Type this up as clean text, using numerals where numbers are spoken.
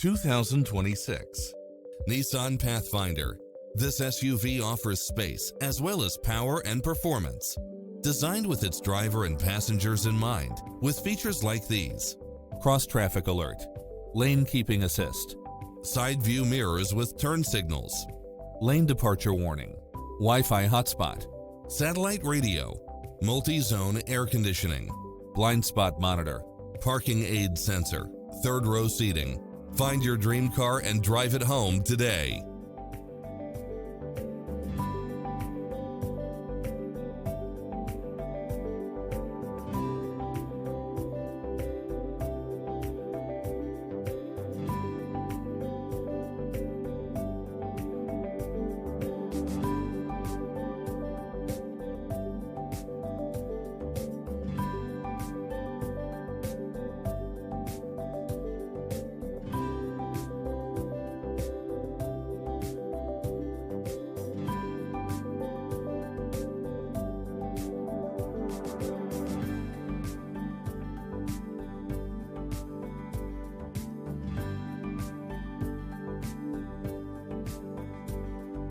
2026 Nissan Pathfinder. This SUV offers space as well as power and performance. Designed with its driver and passengers in mind, with features like these: cross-traffic alert, lane keeping assist, side view mirrors with turn signals, lane departure warning, Wi-Fi hotspot, satellite radio, multi-zone air conditioning, blind spot monitor, parking aid sensor, third row seating. Find your dream car and drive it home today.